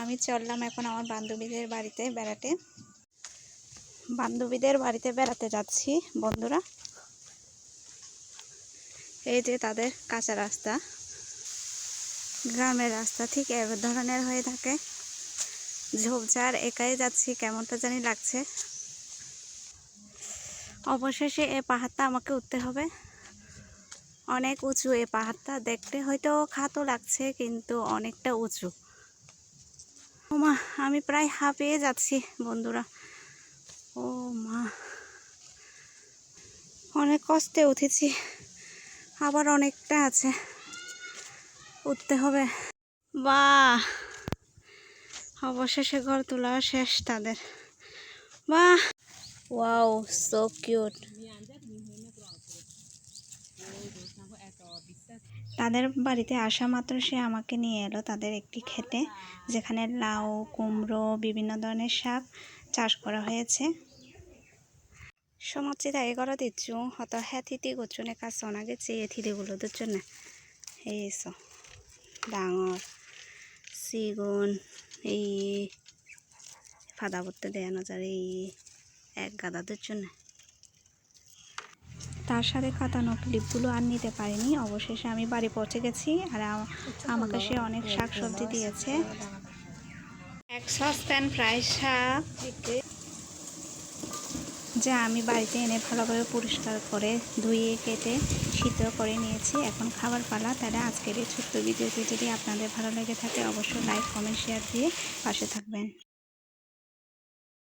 আমি চললাম এখন আমার বান্ধবীদের বাড়িতে বেড়াতে যাচ্ছি বন্ধুরা। এই যে তাদের কাঁচা রাস্তা, গ্রামের রাস্তা ঠিক এ ধরনের হয়ে থাকে। ঝোপঝাড় একাই যাচ্ছি, কেমনটা জানি লাগছে। অবশেষে এই পাহাড়টা আমাকে উঠতে হবে। অনেক উঁচু এই পাহাড়টা, দেখতে হয়তো খাটো লাগছে কিন্তু অনেকটা উঁচু। ও মা, আমি প্রায় হাঁপিয়ে যাচ্ছি বন্ধুরা। ও মা, অনেক কষ্টে উঠেছি, আবার অনেকটা আছে, উঠতে হবে। বাহ, অবশেষে ঘর তোলা শেষ তাদের। বাহ, ওয়াও, সো কিউট। তাদের বাড়িতে আসা মাত্র সে আমাকে নিয়ে এলো তাদের একটি ক্ষেতে, যেখানে লাউ, কুমড়ো, বিভিন্ন ধরনের শাক চাষ করা হয়েছে। সমচ্ছি তাই করা দিচ্ছু হত হ্যাঁ থিতি করছো না কাজ অনাগে চেয়ে থিতিগুলো দিচ্ছ না। এইস ডাঙর সিগুন এই ফাদা করতে দেয় না যার এই এক গাদা দিচ্ছ না। তার সাথে কাটানো ক্লিপগুলো আর নিতে পারিনি। অবশেষে আমি বাড়ি পৌঁছে গেছি আর আমাকে সে অনেক শাক সবজি দিয়েছে। এক সস্তান প্রায় শাক যা আমি বাড়িতে এনে ভালোভাবে পরিষ্কার করে ধুয়ে কেটে সিদ্ধ করে নিয়েছি। এখন খাবার পালা। তারা আজকের এই ছোট্ট ভিডিওটি যদি আপনাদের ভালো লেগে থাকে অবশ্যই লাইক, কমেন্ট, শেয়ার দিয়ে পাশে থাকবেন।